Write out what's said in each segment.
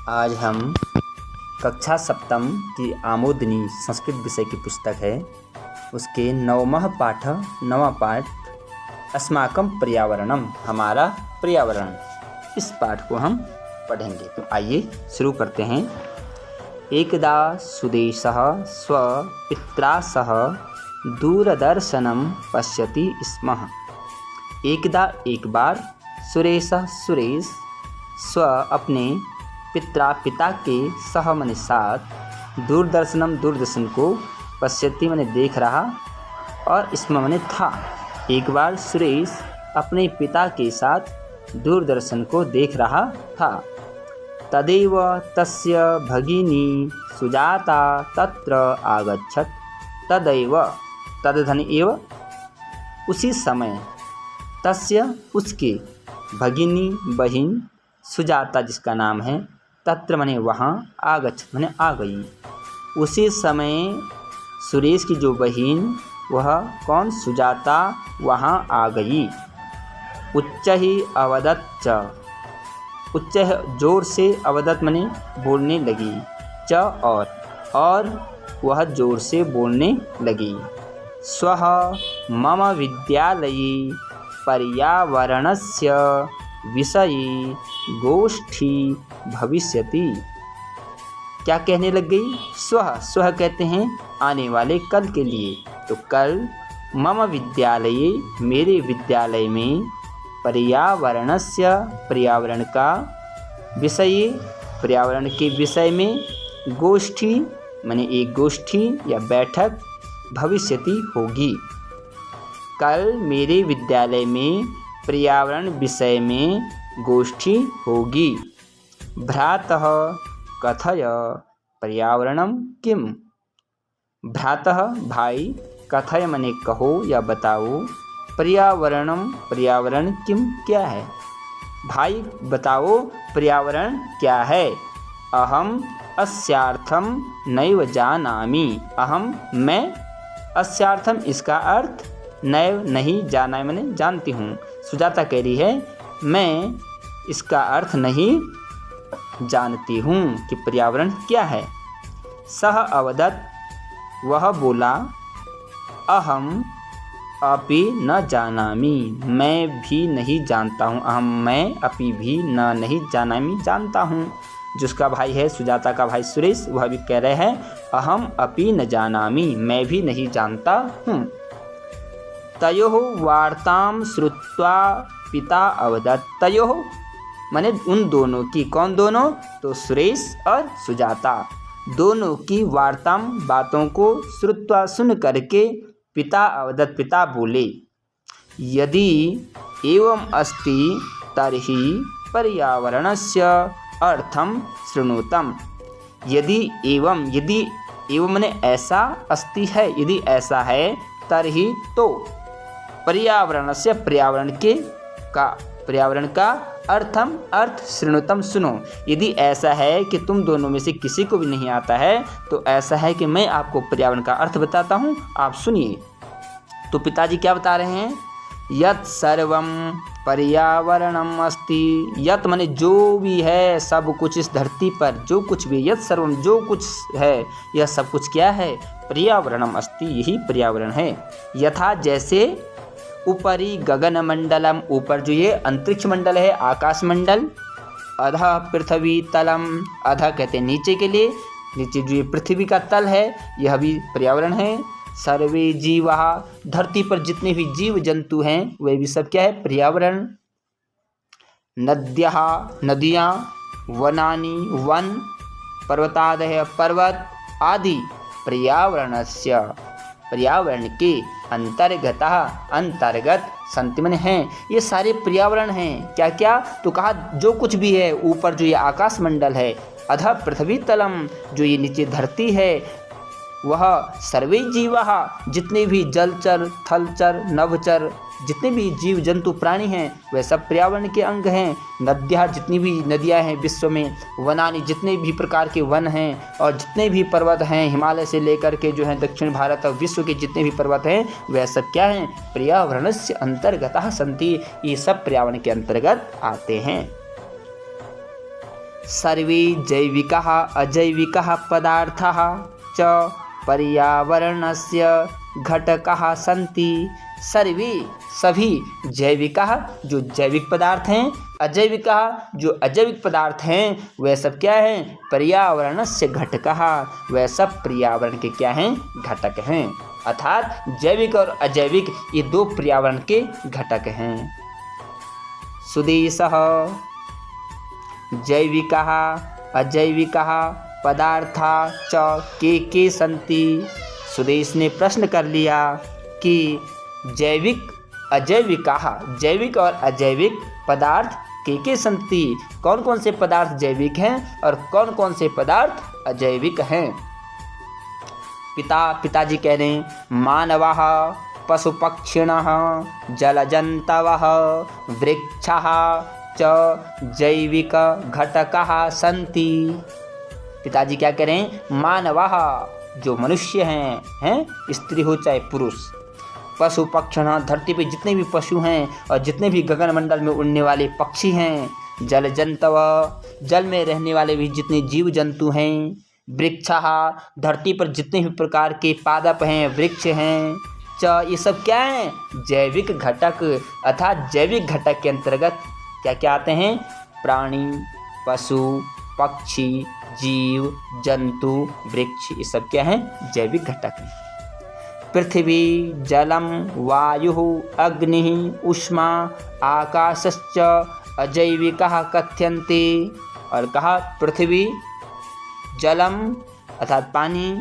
आज हम कक्षा सप्तम की आमोदनी संस्कृत विषय की पुस्तक है, उसके नवमः पाठ अस्माकं पर्यावरणम, हमारा पर्यावरण, इस पाठ को हम पढ़ेंगे। तो आइए शुरू करते हैं। एकदा सुदेशः स्वपित्रा सह दूरदर्शनं पश्यति स्म। एकदा एक बार, सुरेश स्व अपने पिता के सह मने साथ, दूरदर्शन को, पश्यति मने देख रहा, और स्म मने था। एक बार सुरेश अपने पिता के साथ दूरदर्शन को देख रहा था। तदेव तस्य भगिनी सुजाता तत्र आगच्छत्। तदैव, तदधन एव, उसी समय, तस्य उसके, भगिनी बहिन, सुजाता जिसका नाम है, तत्र मने वहाँ, आगच्छत् मने आ गई। उसी समय सुरेश की जो बहिन, वह कौन, सुजाता, वहाँ आ गई। उच्चैः अवदत्, उच्च जोर से, अवदत् मने बोलने लगी, और वह जोर से बोलने लगी। स्वः मम विद्यालये पर्यावरणस्य विषये गोष्ठी भविष्यति। क्या कहने लग गई? स्व कहते हैं आने वाले, कल के लिए। तो कल मम विद्यालये, मेरे विद्यालय में, पर्यावरणस्य, पर्यावरण का, विषये, पर्यावरण के विषय में, गोष्ठी माने एक गोष्ठी या बैठक, भविष्यति होगी। कल मेरे विद्यालय में पर्यावरण विषय में गोष्ठी होगी। भ्रातः कथय पर्यावरणं किम। भ्रातः भाई, कथय मने कहो या बताओ, पर्यावरणम पर्यावरण किम क्या है। भाई बताओ पर्यावरण क्या है। अहम अस्यार्थम नैव जानामि। अहम मैं, अस्यार्थम इसका अर्थ, नैव नहीं, जाना मैंने जानती हूँ। सुजाता कह रही है मैं इसका अर्थ नहीं जानती हूँ कि पर्यावरण क्या है। सह अवदत्, वह बोला, अहम अपि न जानामि, मैं भी नहीं जानता हूँ। अहम मैं, अपि भी न नहीं जानामि, जानता हूँ। जिसका भाई है सुजाता का भाई सुरेश, वह भी कह रहे हैं अहम अपि न जानामि, मैं भी नहीं जानता हूँ। तयोः वार्तां श्रुत्वा पिता अवदत्। तयोः माने उन दोनों की, कौन दोनों? तो सुरेश और सुजाता, दोनों की वार्तां, बातों को, श्रुत्वा सुन करके, पिता अवदत् पिता बोले, यदि एवं अस्ति तर्हि पर्यावरणस्य अर्थं शृणुतम्। यदि एवं माने ऐसा, अस्ति है, यदि ऐसा है, तर्हि तो, पर्यावरणस्य पर्यावरण का अर्थम अर्थ, शृणुतम सुनो। यदि ऐसा है कि तुम दोनों में से किसी को भी नहीं आता है, तो ऐसा है कि मैं आपको पर्यावरण का अर्थ बताता हूँ, आप सुनिए। तो पिताजी क्या बता रहे हैं? यत् सर्वम पर्यावरणम अस्ति। यत् माने जो भी है, सब कुछ इस धरती पर, जो कुछ भी, यत् सर्वम जो कुछ है, यह सब कुछ क्या है? पर्यावरणम अस्ति, यही पर्यावरण है। यथा जैसे, ऊपरी गगन मंडलम, ऊपर जो ये अंतरिक्ष मंडल है, आकाश मंडल, अधः पृथ्वी तलम, अधः कहते हैं नीचे के लिए, नीचे जो ये पृथ्वी का तल है, यह भी पर्यावरण है। सर्वे जीवा, धरती पर जितने भी जीव जंतु हैं, वे भी सब क्या है? पर्यावरण। नद्यः नदियाँ, वनानि वन, पर्वतादयः पर्वत आदि, पर्यावरणस्य पर्यावरण के, अंतर्गतः अंतर्गत, सन्ति माने हैं, ये सारे पर्यावरण हैं। क्या क्या? तो कहा जो कुछ भी है, ऊपर जो ये आकाश मंडल है, अधः पृथ्वी तलम, जो ये नीचे धरती है, वह सर्वे जीवाः, जितने भी जलचर, थलचर, नभचर, जितने भी जीव जंतु प्राणी हैं, वह सब पर्यावरण के अंग हैं। नद्याँ, जितनी भी नदियाँ हैं विश्व में, वनानि, जितने भी प्रकार के वन हैं, और जितने भी पर्वत हैं, हिमालय से लेकर के जो हैं दक्षिण भारत और विश्व के जितने भी पर्वत हैं, वह सब क्या हैं? पर्यावरणस्य अंतर्गतः सन्ति, ये सब पर्यावरण के अंतर्गत आते हैं। सर्वे जैविकाः अजैविकाः पदार्थाः च पर्यावरणस्य घटकाः सन्ति। सर्वे सभी जैविकाः जो जैविक पदार्थ हैं, अजैविकाः जो अजैविक पदार्थ हैं, वह सब क्या हैं? पर्यावरणस्य घटकाः, वह सब पर्यावरण के क्या हैं? घटक हैं। अर्थात जैविक और अजैविक ये दो पर्यावरण के घटक हैं। सुदेशः जैविकाः अजैविकाः पदार्था च के सन्ति। सुदेश ने प्रश्न कर लिया कि जैविक अजैविकाः जैविक और अजैविक पदार्थ के सन्ति, कौन कौन से पदार्थ जैविक हैं और कौन कौन से पदार्थ अजैविक हैं। पिताजी कह रहे हैं मानवाः पशुपक्षिणः जलजन्तवः वृक्षाः च जैविक घटकाः सन्ति। पिताजी क्या कह रहे हैं? मानवाः जो मनुष्य हैं स्त्री हो चाहे पुरुष, पशु पक्षिणः धरती पे जितने भी पशु हैं और जितने भी गगनमंडल में उड़ने वाले पक्षी हैं, जलजन्तव जल में रहने वाले भी जितने जीव जंतु हैं, वृक्षाः धरती पर जितने भी प्रकार के पादप हैं, वृक्ष हैं, च ये सब क्या हैं? जैविक घटक। अर्थात जैविक घटक के अंतर्गत क्या क्या आते हैं? प्राणी, पशु, पक्षी, जीव, जंतु, वृक्ष, ये सब क्या हैं? जैविक घटक हैं। पृथ्वी जलम वायुः अग्निः उष्मा आकाशश्च अजैविकाः कथ्यन्ते। और कहा पृथ्वी, जलम अर्थात पानी,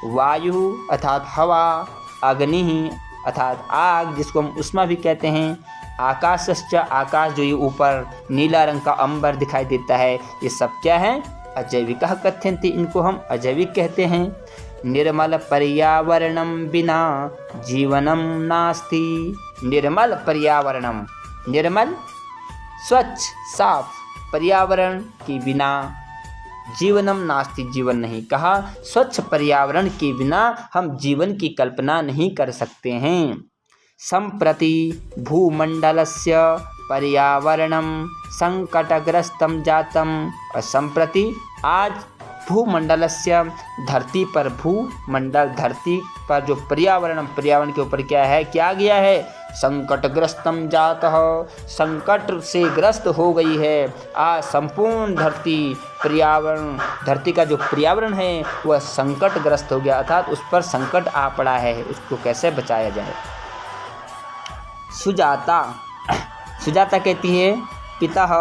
वायु अर्थात हवा, अग्नि अर्थात आग जिसको हम उष्मा भी कहते हैं, आकाशश्च आकाश जो ये ऊपर नीला रंग का अंबर दिखाई देता है, ये सब क्या है? अजैविकाः कथ्यन्ते, इनको हम अजैविक कहते हैं। निर्मल पर्यावरणम बिना जीवनम नास्ति। निर्मल पर्यावरणम, निर्मल स्वच्छ साफ पर्यावरण के बिना जीवनम नास्ति, जीवन नहीं। कहा स्वच्छ पर्यावरण के बिना हम जीवन की कल्पना नहीं कर सकते हैं। सम्प्रति भूमंडलस्य पर्यावरणम संकटग्रस्तम जातम। और सम्प्रति आज भूमंडलस्य धरती पर, भूमंडल धरती पर जो पर्यावरण के ऊपर क्या है, क्या गया है? संकटग्रस्तम जातः, संकट से ग्रस्त हो गई है। आज संपूर्ण धरती पर्यावरण, धरती का जो पर्यावरण है वह संकटग्रस्त हो गया, अर्थात उस पर संकट आ पड़ा है, उसको कैसे बचाया जाए। सुजाता कहती है पितः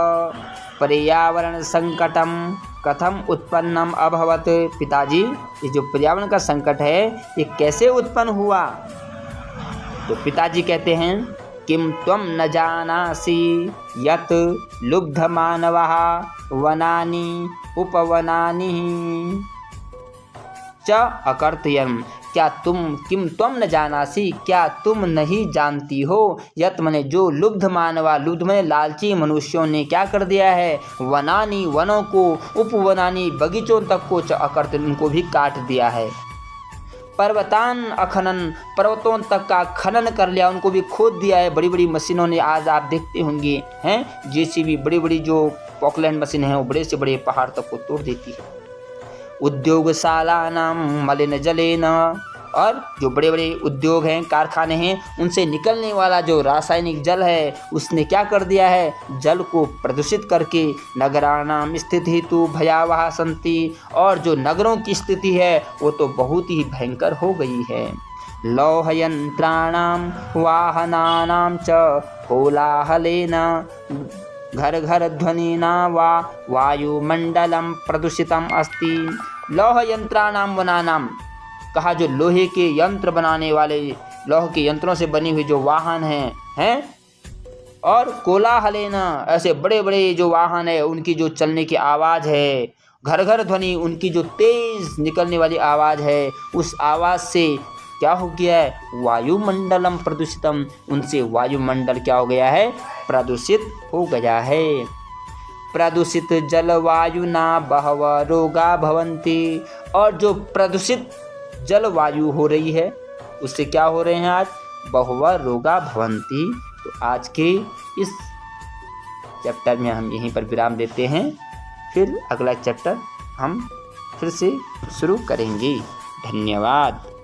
पर्यावरण संकटम कथम उत्पन्नम अभवत। पिताजी ये जो पर्यावरण का संकट है ये कैसे उत्पन्न हुआ? तो पिताजी कहते हैं किम त्वम न जानासि यत् लुब्धमानवः वनानि उपवनानि च अकर्तयन्। क्या किम तुम न जानासी, क्या तुम नहीं जानती हो? यत मने जो लुब्ध मानवा, लुब्ध मने लालची मनुष्यों ने क्या कर दिया है? वनानी वनों को, उपवनानी बगीचों तक को, अकर्त उनको भी काट दिया है। पर्वतान अखनन पर्वतों तक का खनन कर लिया, उनको भी खोद दिया है बड़ी बड़ी मशीनों ने। आज आप देखते होंगे हैं जेसीबी, बड़ी बड़ी जो पॉकलैंड मशीन है वो बड़े से बड़े पहाड़ तक को तोड़ देती है। उद्योगशालानां मलिन जलेन, और जो बड़े बड़े उद्योग हैं, कारखाने हैं, उनसे निकलने वाला जो रासायनिक जल है उसने क्या कर दिया है? जल को प्रदूषित करके नगराणां स्थितिः तु भयावहा सन्ति, और जो नगरों की स्थिति है वो तो बहुत ही भयंकर हो गई है। लौहयंत्राणां वाहनानां च कोलाहलेन घर घर ध्वनिना वा वायुमंडलम प्रदूषितम अस्ति। लौह यंत्राणाम वनानाम, कहा जो लोहे के यंत्र बनाने वाले, लौह के यंत्रों से बनी हुई जो वाहन हैं और कोलाहलेना, ऐसे बड़े बड़े जो वाहन है उनकी जो चलने की आवाज़ है, घर घर ध्वनि उनकी जो तेज निकलने वाली आवाज़ है, उस आवाज़ से क्या हो गया है? वायुमंडलम प्रदूषितम, उनसे वायुमंडल क्या हो गया है? प्रदूषित हो गया है। प्रदूषित जलवायुना बहवः रोगा भवन्ति, और जो प्रदूषित जलवायु हो रही है उससे क्या हो रहे हैं? आज बहवः रोगा भवन्ति। तो आज के इस चैप्टर में हम यहीं पर विराम देते हैं। फिर अगला चैप्टर हम फिर से शुरू करेंगे। धन्यवाद।